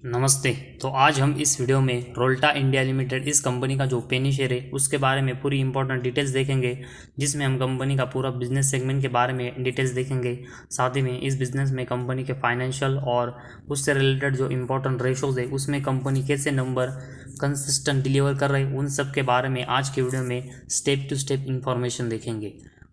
नमस्ते। तो आज हम इस वीडियो में रोल्टा इंडिया लिमिटेड इस कंपनी का जो पेनी शेयर है उसके बारे में पूरी इंपॉर्टेंट डिटेल्स देखेंगे, जिसमें हम कंपनी का पूरा बिजनेस सेगमेंट के बारे में डिटेल्स देखेंगे। साथ ही में इस बिज़नेस में कंपनी के फाइनेंशियल और उससे रिलेटेड जो इंपॉर्टेंट रेशोज़ है उसमें कंपनी कैसे नंबर कंसिस्टेंट डिलीवर कर रहे हैं, उन सब के बारे में आज के वीडियो में स्टेप टू स्टेप इंफॉर्मेशन देखेंगे।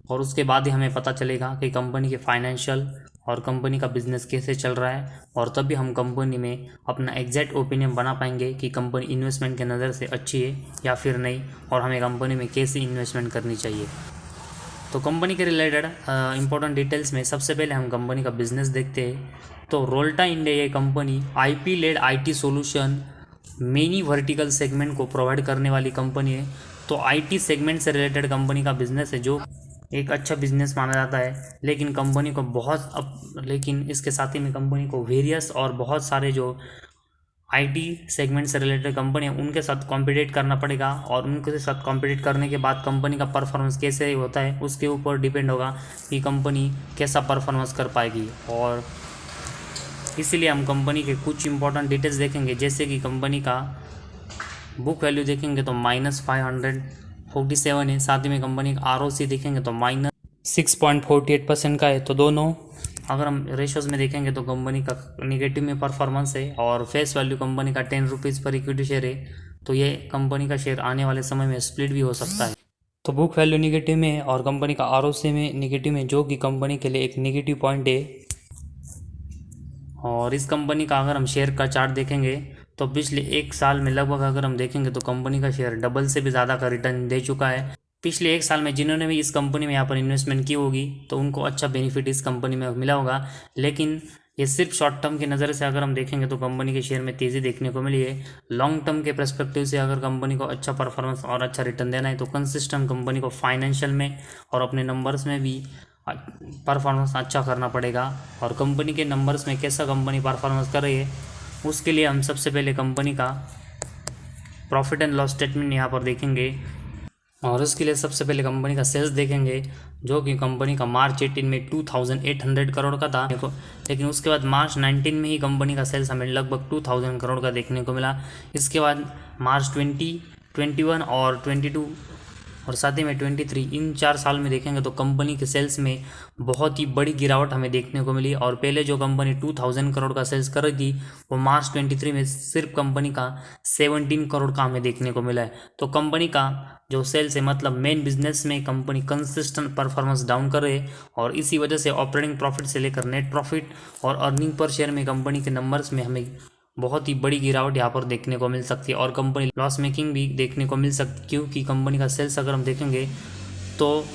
और उसके बाद ही हमें पता चलेगा कि कंपनी के फाइनेंशियल और कंपनी का बिज़नेस कैसे चल रहा है, और तभी हम कंपनी में अपना एग्जैक्ट ओपिनियन बना पाएंगे कि कंपनी इन्वेस्टमेंट के नज़र से अच्छी है या फिर नहीं, और हमें कंपनी में कैसे इन्वेस्टमेंट करनी चाहिए। तो कंपनी के रिलेटेड इंपॉर्टेंट डिटेल्स में सबसे पहले हम कंपनी का बिज़नेस देखते हैं। तो रोल्टा इंडिया ये company IP led IT solution many vertical segment को प्रोवाइड करने वाली कंपनी है। तो आईटी सेगमेंट से रिलेटेड कंपनी का बिज़नेस है, जो एक अच्छा बिजनेस माना जाता है। लेकिन कंपनी को लेकिन इसके साथ ही में कंपनी को वेरियस और बहुत सारे जो आईटी सेगमेंट से रिलेटेड कंपनी है उनके साथ कॉम्पिटिट करना पड़ेगा, और उनके साथ कॉम्पिटिट करने के बाद कंपनी का परफॉर्मेंस कैसे होता है उसके ऊपर डिपेंड होगा कि कंपनी कैसा परफॉर्मेंस कर पाएगी। और इसीलिए हम कंपनी के कुछ इंपॉर्टेंट डिटेल्स देखेंगे, जैसे कि कंपनी का बुक वैल्यू देखेंगे तो -547 है। साथ ही में कंपनी का ROC देखेंगे तो -6.48% का है। तो दोनों अगर हम रेशोज़ में देखेंगे तो कंपनी का निगेटिव में परफॉर्मेंस है, और फेस वैल्यू कंपनी का 10 रुपीज़ पर इक्विटी शेयर है। तो ये कंपनी का शेयर आने वाले समय में स्प्लिट भी हो सकता है। तो बुक वैल्यू निगेटिव में है और कंपनी का ROC में निगेटिव में, जो कि कंपनी के लिए एक निगेटिव पॉइंट है। और इस कंपनी का अगर हम शेयर का चार्ट देखेंगे तो पिछले एक साल में लगभग अगर हम देखेंगे तो कंपनी का शेयर डबल से भी ज़्यादा का रिटर्न दे चुका है। पिछले एक साल में जिन्होंने भी इस कंपनी में यहाँ पर इन्वेस्टमेंट की होगी तो उनको अच्छा बेनिफिट इस कंपनी में मिला होगा। लेकिन ये सिर्फ शॉर्ट टर्म की नज़र से अगर हम देखेंगे तो कंपनी के शेयर में तेज़ी देखने को मिली है। लॉन्ग टर्म के पर्सपेक्टिव से अगर कंपनी को अच्छा परफॉर्मेंस और अच्छा रिटर्न देना है तो कंसिस्टेंट कंपनी को फाइनेंशियल में और अपने नंबर्स में भी परफॉर्मेंस अच्छा करना पड़ेगा। और कंपनी के नंबर्स में कैसा कंपनी परफॉर्मेंस कर रही है उसके लिए हम सबसे पहले कंपनी का प्रॉफिट एंड लॉस स्टेटमेंट यहाँ पर देखेंगे, और उसके लिए सबसे पहले कंपनी का सेल्स देखेंगे, जो कि कंपनी का मार्च 18 में 2800 करोड़ का था। लेकिन उसके बाद मार्च 19 में ही कंपनी का सेल्स हमें लगभग 2000 करोड़ का देखने को मिला। इसके बाद मार्च 20, 21 और 22 और साथ ही में 23, इन 4 साल में देखेंगे तो कंपनी के सेल्स में बहुत ही बड़ी गिरावट हमें देखने को मिली। और पहले जो कंपनी 2000 करोड़ का सेल्स कर रही थी वो मार्च 23 में सिर्फ कंपनी का 17 करोड़ का हमें देखने को मिला है। तो कंपनी का जो सेल्स है, मतलब मेन बिजनेस में कंपनी कंसिस्टेंट परफॉर्मेंस डाउन कर रही है, और इसी वजह से ऑपरेटिंग प्रॉफिट से लेकर नेट प्रॉफिट और अर्निंग पर शेयर में कंपनी के नंबर्स में हमें बहुत ही बड़ी गिरावट यहाँ पर देखने को मिल सकती है, और कंपनी लॉस मेकिंग भी देखने को मिल सकती है। क्योंकि कंपनी का सेल्स अगर हम देखेंगे तो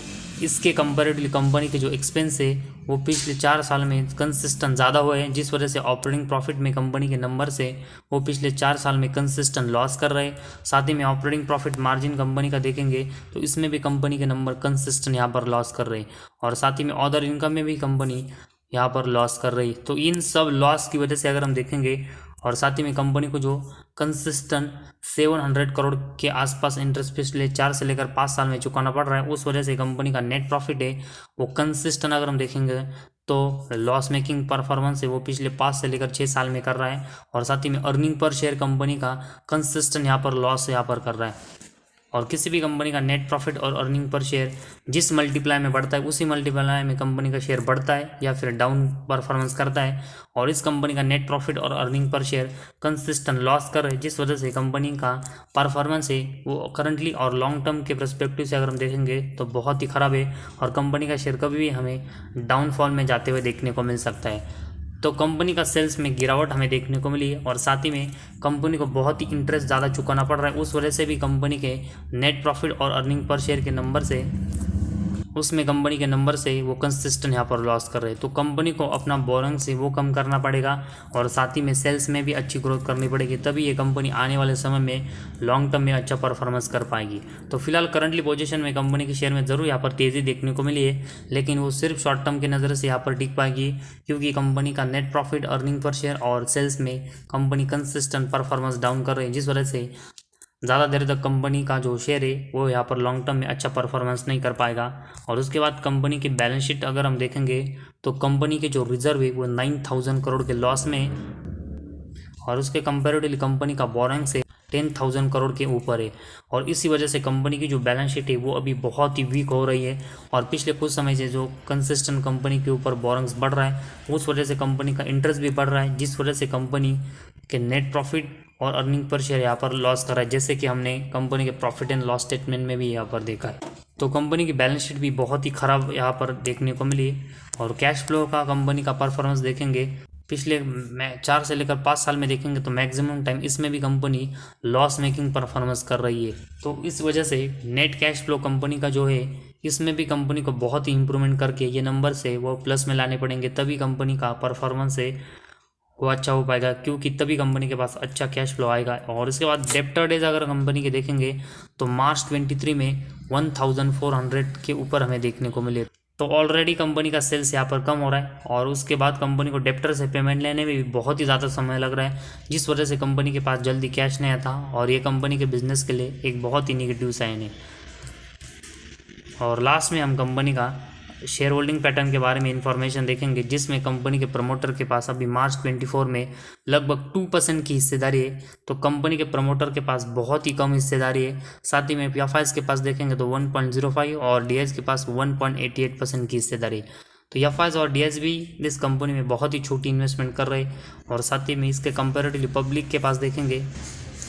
इसके कंपैरेटिवली कंपनी के जो एक्सपेंस है वो पिछले 4 साल में कंसिस्टेंट ज़्यादा हुए हैं, जिस वजह से ऑपरेटिंग प्रॉफिट में कंपनी के नंबर से वो पिछले 4 साल में कंसिस्टेंट लॉस कर रहे हैं। साथ ही में ऑपरेटिंग प्रॉफिट मार्जिन कंपनी का देखेंगे तो इसमें भी कंपनी के नंबर कंसिस्टेंट यहाँ पर लॉस कर रहे हैं, और साथ ही में अदर इनकम में भी कंपनी यहाँ पर लॉस कर रही है। तो इन सब लॉस की वजह से अगर हम देखेंगे, और साथ ही में कंपनी को जो कंसिस्टेंट 700 करोड़ के आसपास इंटरेस्ट पिछले 4 से लेकर 5 साल में चुकाना पड़ रहा है, उस वजह से कंपनी का नेट प्रॉफिट है वो कंसिस्टेंट अगर हम देखेंगे तो लॉस मेकिंग परफॉर्मेंस है वो पिछले 5 से लेकर 6 साल में कर रहा है। और साथ ही में अर्निंग पर शेयर कंपनी का कंसिस्टेंट यहाँ पर लॉस यहाँ पर कर रहा है। और किसी भी कंपनी का नेट प्रॉफिट और अर्निंग पर शेयर जिस मल्टीप्लाई में बढ़ता है उसी मल्टीप्लाई में कंपनी का शेयर बढ़ता है या फिर डाउन परफॉर्मेंस करता है। और इस कंपनी का नेट प्रॉफिट और earning per share consistent loss कर रहे हैं, जिस वजह से कंपनी का परफॉर्मेंस है वो करंटली और लॉन्ग टर्म के पर्सपेक्टिव से अगर हम देखेंगे तो बहुत ही ख़राब है, और कंपनी का शेयर कभी भी हमें डाउनफॉल में जाते हुए देखने को मिल सकता है। तो कंपनी का सेल्स में गिरावट हमें देखने को मिली है, और साथ ही में कंपनी को बहुत ही इंटरेस्ट ज़्यादा चुकाना पड़ रहा है, उस वजह से भी कंपनी के नेट प्रॉफिट और अर्निंग पर शेयर के नंबर से उसमें कंपनी के नंबर से वो कंसिस्टेंट यहाँ पर लॉस कर रहे हैं। तो कंपनी को अपना बोरिंग से वो कम करना पड़ेगा, और साथ ही में सेल्स में भी अच्छी ग्रोथ करनी पड़ेगी, तभी ये कंपनी आने वाले समय में लॉन्ग टर्म में अच्छा परफॉर्मेंस कर पाएगी। तो फिलहाल करंटली पोजीशन में कंपनी के शेयर में ज़रूर यहाँ पर तेज़ी देखने को मिली है, लेकिन वो सिर्फ शॉर्ट टर्म की नज़र से यहाँ पर टिक पाएगी, क्योंकि कंपनी का net profit, earning per share और सेल्स में कंपनी कंसिस्टेंट परफॉर्मेंस डाउन कर रही है, जिस वजह से ज़्यादा देर तक कंपनी का जो शेयर है वो यहाँ पर लॉन्ग टर्म में अच्छा परफॉर्मेंस नहीं कर पाएगा। और उसके बाद कंपनी की बैलेंस शीट अगर हम देखेंगे तो कंपनी के जो रिजर्व है वो 9000 करोड़ के लॉस में, और उसके कंपेरेटिवली कंपनी का बोरिंग से 10,000 करोड़ के ऊपर है। और इसी वजह से कंपनी की जो बैलेंस शीट है वो अभी बहुत ही वीक हो रही है। और पिछले कुछ समय से जो कंसिस्टेंट कंपनी के ऊपर बोरिंग्स बढ़ रहा है, उस वजह से कंपनी का इंटरेस्ट भी बढ़ रहा है, जिस वजह से कंपनी के नेट प्रॉफिट और अर्निंग पर शेयर यहाँ पर लॉस कर रहा है, जैसे कि हमने कंपनी के प्रॉफिट एंड लॉस स्टेटमेंट में भी यहाँ पर देखा है। तो कंपनी की बैलेंस शीट भी बहुत ही ख़राब यहाँ पर देखने को मिली। और कैश फ्लो का कंपनी का परफॉर्मेंस देखेंगे पिछले 4 से लेकर 5 साल में देखेंगे तो मैक्सिमम टाइम इसमें भी कंपनी लॉस मेकिंग परफॉर्मेंस कर रही है। तो इस वजह से नेट कैश फ्लो कंपनी का जो है इसमें भी कंपनी को बहुत ही इंप्रूवमेंट करके ये नंबर से वो प्लस में लाने पड़ेंगे, तभी कंपनी का परफॉर्मेंस है वो अच्छा हो पाएगा, क्योंकि तभी कंपनी के पास अच्छा कैश फ्लो आएगा। और इसके बाद डेप्टर डेज अगर कंपनी के देखेंगे तो मार्च 23 में 1400 के ऊपर हमें देखने को मिले। तो ऑलरेडी कंपनी का सेल्स यहाँ पर कम हो रहा है और उसके बाद कंपनी को डेप्टर से पेमेंट लेने में भी बहुत ही ज़्यादा समय लग रहा है, जिस वजह से कंपनी के पास जल्दी कैश नहीं आता और ये कंपनी के बिजनेस के लिए एक बहुत ही निगेटिव साइन है। और लास्ट में हम कंपनी का शेयर होल्डिंग पैटर्न के बारे में इंफॉर्मेशन देखेंगे, जिसमें कंपनी के प्रमोटर के पास अभी मार्च 24 में लगभग 2% की हिस्सेदारी है। तो कंपनी के प्रमोटर के पास बहुत ही कम हिस्सेदारी है। साथ ही में एफआईज के पास देखेंगे तो 1.05 और डीएस के पास 1.88% की हिस्सेदारी। तो एफआईज और डीएस भी इस कंपनी में बहुत ही छोटी इन्वेस्टमेंट कर रहे हैं। और साथ ही में इसके कंपेरेटिवली पब्लिक के पास देखेंगे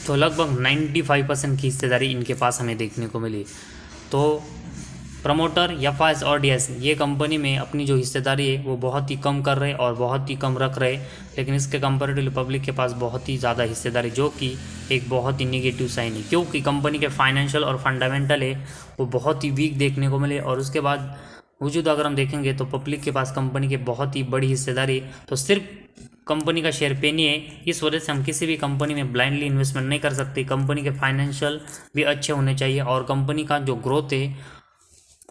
तो लगभग 95% की हिस्सेदारी इनके पास हमें देखने को मिली। तो प्रमोटर एफआईज और डीएस ये कंपनी में अपनी जो हिस्सेदारी है वो बहुत ही कम कर रहे और बहुत ही कम रख रहे, लेकिन इसके कंपेरेटिवली पब्लिक के पास बहुत ही ज़्यादा हिस्सेदारी, जो कि एक बहुत ही निगेटिव साइन है, क्योंकि कंपनी के फाइनेंशियल और फंडामेंटल है वो बहुत ही वीक देखने को मिले। और उसके बाद वजूद अगर हम देखेंगे तो पब्लिक के पास कंपनी के बहुत ही बड़ी हिस्सेदारी, तो सिर्फ कंपनी का शेयर पेनी है। इस वजह से हम किसी भी कंपनी में ब्लाइंडली इन्वेस्टमेंट नहीं कर सकते। कंपनी के फाइनेंशियल भी अच्छे होने चाहिए और कंपनी का जो ग्रोथ है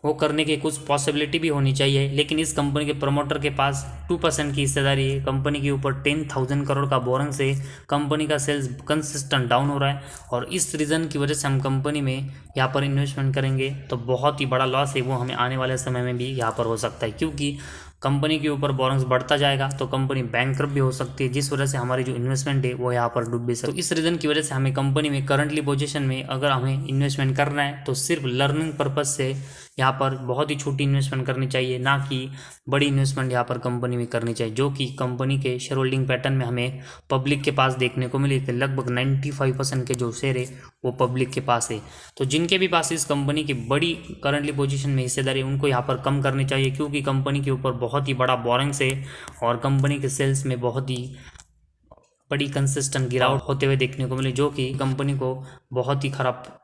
वो करने की कुछ पॉसिबिलिटी भी होनी चाहिए, लेकिन इस कंपनी के प्रमोटर के पास 2% की हिस्सेदारी है। कंपनी के ऊपर 10,000 करोड़ का बोरिंग से कंपनी का सेल्स कंसिस्टेंट डाउन हो रहा है और इस रीज़न की वजह से हम कंपनी में यहाँ पर इन्वेस्टमेंट करेंगे तो बहुत ही बड़ा लॉस है वो हमें आने वाले समय में भी यहाँ पर हो सकता है, क्योंकि कंपनी के ऊपर बोरिंग्स बढ़ता जाएगा तो कंपनी बैंकरप्ट भी हो सकती है, जिस वजह से हमारी जो इन्वेस्टमेंट है वो यहाँ पर डूब भी सकती है। तो इस रीज़न की वजह से हमें कंपनी में करंटली पोजीशन में अगर हमें इन्वेस्टमेंट करना है तो सिर्फ लर्निंग पर्पज़ से यहाँ पर बहुत ही छोटी इन्वेस्टमेंट करनी चाहिए, ना कि बड़ी इन्वेस्टमेंट यहाँ पर कंपनी में करनी चाहिए, जो कि कंपनी के शेयर होल्डिंग पैटर्न में हमें पब्लिक के पास देखने को मिले कि लगभग 95% के जो शेयर है वो पब्लिक के पास है। तो जिनके भी पास इस कंपनी की बड़ी करंटली पोजीशन में हिस्सेदारी उनको यहाँ पर कम करनी चाहिए, क्योंकि कंपनी के ऊपर बहुत ही बड़ा बोरिंग्स है और कंपनी के सेल्स में बहुत ही बड़ी कंसिस्टेंट गिरावट होते हुए देखने को मिले, जो कि कंपनी को बहुत ही खराब,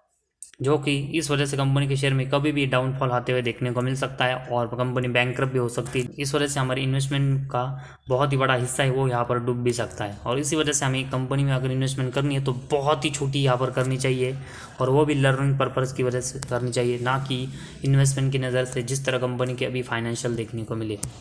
जो कि इस वजह से कंपनी के शेयर में कभी भी डाउनफॉल आते हुए देखने को मिल सकता है और कंपनी बैंकरप्ट भी हो सकती है। इस वजह से हमारी इन्वेस्टमेंट का बहुत ही बड़ा हिस्सा है वो यहाँ पर डूब भी सकता है। और इसी वजह से हमें कंपनी में अगर इन्वेस्टमेंट करनी है तो बहुत ही छोटी यहाँ पर करनी चाहिए और वो भी लर्निंग पर्पज़ की वजह से करनी चाहिए, ना कि इन्वेस्टमेंट की नज़र से जिस तरह कंपनी के अभी फाइनेंशियल देखने को मिले।